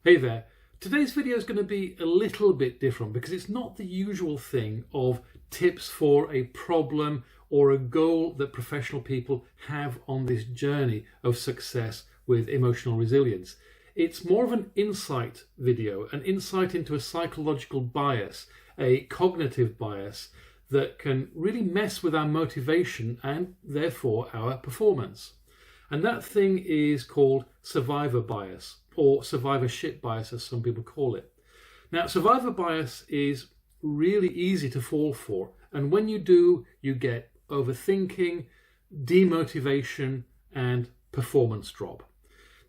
Hey there. Today's video is going to be a little bit different because it's not the usual thing of tips for a problem or a goal that professional people have on this journey of success with emotional resilience. It's more of an insight video, an insight into a psychological bias, a cognitive bias that can really mess with our motivation and therefore our performance. And that thing is called survivor bias, or survivorship bias as some people call it. Now, survivor bias is really easy to fall for, and when you do, you get overthinking, demotivation, and performance drop.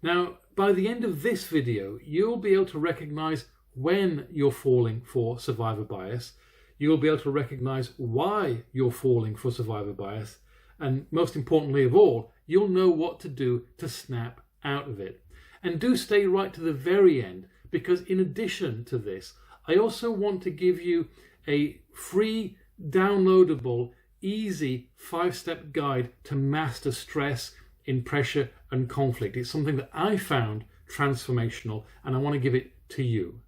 Now, by the end of this video, you'll be able to recognize when you're falling for survivor bias. You'll be able to recognize why you're falling for survivor bias, and most importantly of all, you'll know what to do to snap out of it. And do stay right to the very end, because in addition to this, I also want to give you a free, downloadable, easy 5-step guide to master stress in pressure and conflict. It's something that I found transformational, and I want to give it to you.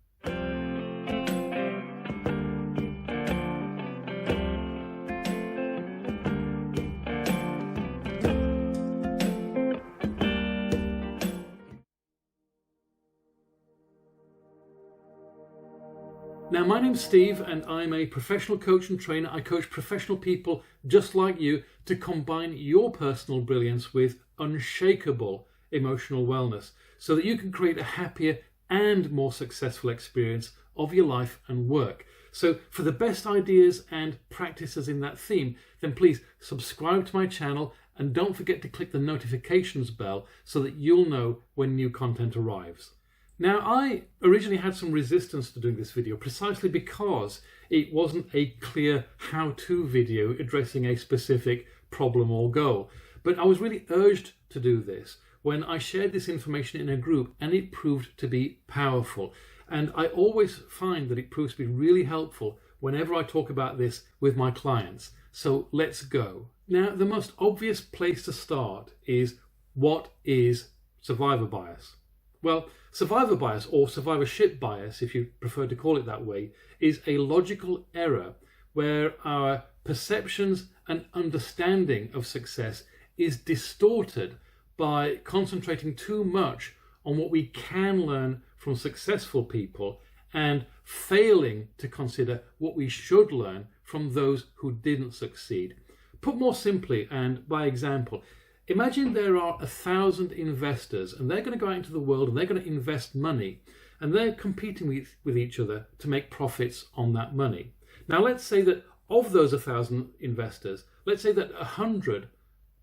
Now, my name's Steve and I'm a professional coach and trainer. I coach professional people just like you to combine your personal brilliance with unshakable emotional wellness so that you can create a happier and more successful experience of your life and work. So for the best ideas and practices in that theme, then please subscribe to my channel and don't forget to click the notifications bell so that you'll know when new content arrives. Now, I originally had some resistance to doing this video precisely because it wasn't a clear how-to video addressing a specific problem or goal. But I was really urged to do this when I shared this information in a group, and it proved to be powerful. And I always find that it proves to be really helpful whenever I talk about this with my clients. So let's go. Now, the most obvious place to start is, what is survivor bias? Well, survivor bias, or survivorship bias, if you prefer to call it that way, is a logical error where our perceptions and understanding of success is distorted by concentrating too much on what we can learn from successful people and failing to consider what we should learn from those who didn't succeed. Put more simply and by example, imagine there are 1,000 investors and they're going to go out into the world and they're going to invest money and they're competing with each other to make profits on that money. Now, let's say that of those 1,000 investors, let's say that 100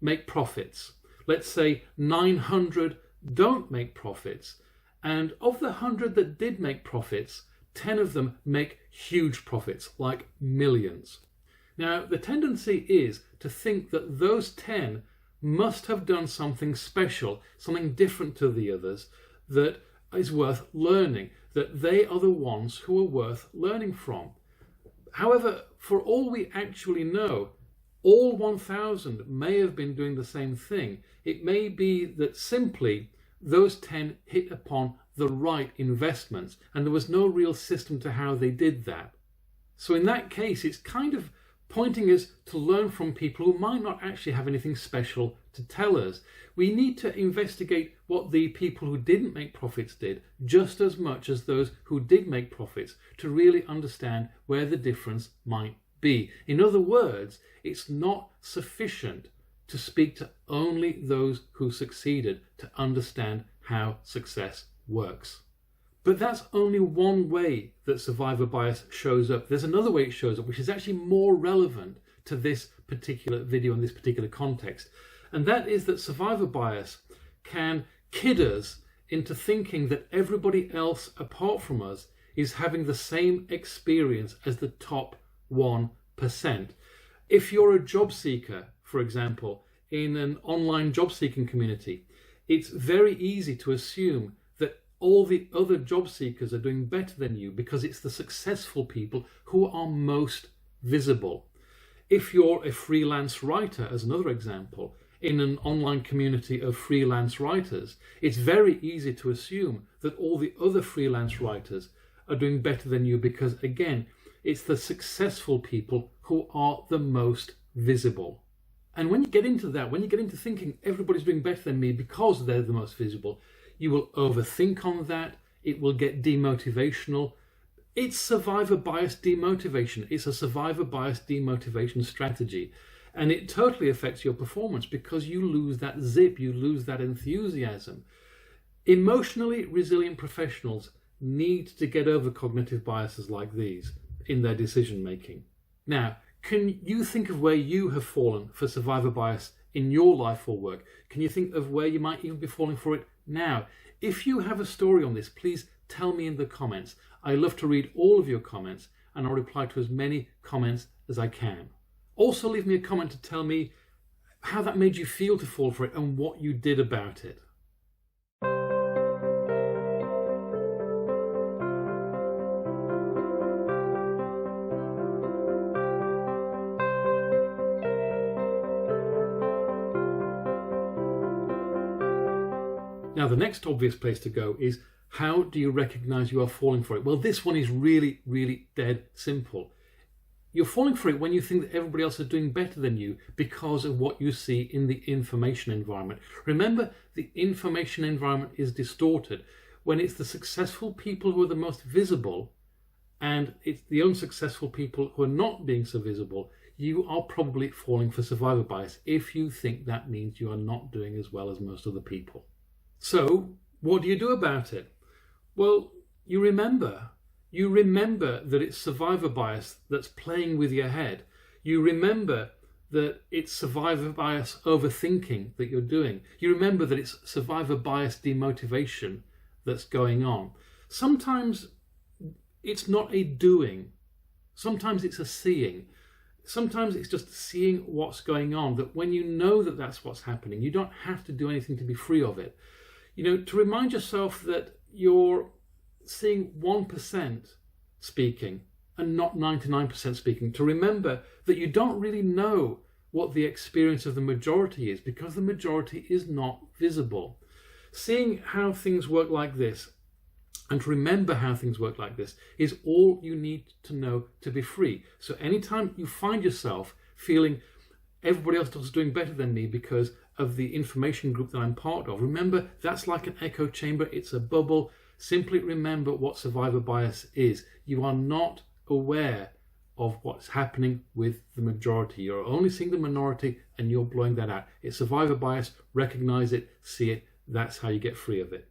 make profits. Let's say 900 don't make profits. And of the 100 that did make profits, 10 of them make huge profits, like millions. Now, the tendency is to think that those 10 must have done something special, something different to the others that is worth learning, that they are the ones who are worth learning from. However, for all we actually know, all 1,000 may have been doing the same thing. It may be that simply those 10 hit upon the right investments and there was no real system to how they did that. So in that case, it's kind of pointing us to learn from people who might not actually have anything special to tell us. We need to investigate what the people who didn't make profits did just as much as those who did make profits to really understand where the difference might be. In other words, it's not sufficient to speak to only those who succeeded to understand how success works. But that's only one way that survivor bias shows up. There's another way it shows up, which is actually more relevant to this particular video and this particular context. And that is that survivor bias can kid us into thinking that everybody else apart from us is having the same experience as the top 1%. If you're a job seeker, for example, in an online job seeking community, it's very easy to assume that all the other job seekers are doing better than you because it's the successful people who are most visible. If you're a freelance writer, as another example, in an online community of freelance writers, it's very easy to assume that all the other freelance writers are doing better than you because, again, it's the successful people who are the most visible. And when you get into that, when you get into thinking everybody's doing better than me because they're the most visible, you will overthink on that. It will get demotivational. It's survivor bias demotivation. It's a survivor bias demotivation strategy. And it totally affects your performance because you lose that zip, you lose that enthusiasm. Emotionally resilient professionals need to get over cognitive biases like these in their decision making. Now, can you think of where you have fallen for survivor bias in your life or work? Can you think of where you might even be falling for it now? If you have a story on this, please tell me in the comments. I love to read all of your comments and I'll reply to as many comments as I can. Also leave me a comment to tell me how that made you feel to fall for it and what you did about it. Now, the next obvious place to go is, how do you recognize you are falling for it? Well, this one is really, really dead simple. You're falling for it when you think that everybody else is doing better than you because of what you see in the information environment. Remember, the information environment is distorted. When it's the successful people who are the most visible and it's the unsuccessful people who are not being so visible, you are probably falling for survivor bias if you think that means you are not doing as well as most other people. So, what do you do about it? Well, you remember that it's survivor bias that's playing with your head. You remember that it's survivor bias overthinking that you're doing. You remember that it's survivor bias demotivation that's going on. Sometimes it's not a doing. Sometimes it's a seeing. Sometimes it's just seeing what's going on, that when you know that that's what's happening, you don't have to do anything to be free of it. You know, to remind yourself that you're seeing 1% speaking and not 99% speaking. To remember that you don't really know what the experience of the majority is because the majority is not visible. Seeing how things work like this and to remember how things work like this is all you need to know to be free. So anytime you find yourself feeling everybody else is doing better than me because of the information group that I'm part of, remember that's like an echo chamber. It's a bubble. Simply remember what survivor bias is. You are not aware of what's happening with the majority. You're only seeing the minority and you're blowing that out. It's survivor bias. Recognize it, see it. That's how you get free of it.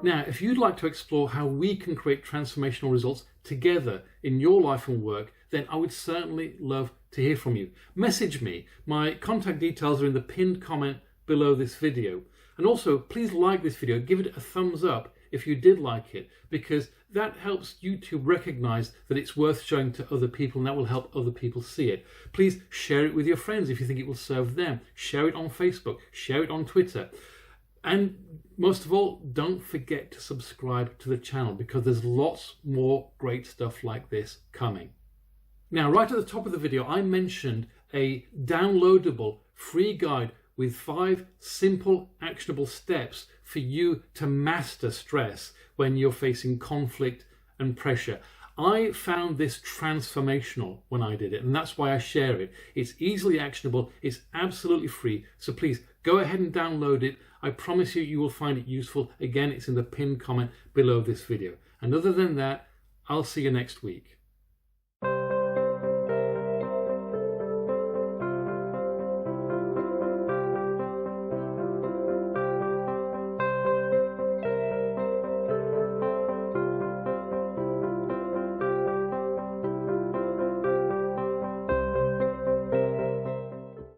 Now, if you'd like to explore how we can create transformational results together in your life and work, then I would certainly love to hear from you. Message me. My contact details are in the pinned comment below this video. And also, please like this video. Give it a thumbs up if you did like it, because that helps YouTube recognize that it's worth showing to other people, and that will help other people see it. Please share it with your friends if you think it will serve them. Share it on Facebook. Share it on Twitter. And most of all, don't forget to subscribe to the channel because there's lots more great stuff like this coming. Now, right at the top of the video, I mentioned a downloadable free guide with 5 simple, actionable steps for you to master stress when you're facing conflict and pressure. I found this transformational when I did it, and that's why I share it. It's easily actionable, it's absolutely free, so please go ahead and download it. I promise you, you will find it useful. Again, it's in the pinned comment below this video. And other than that, I'll see you next week.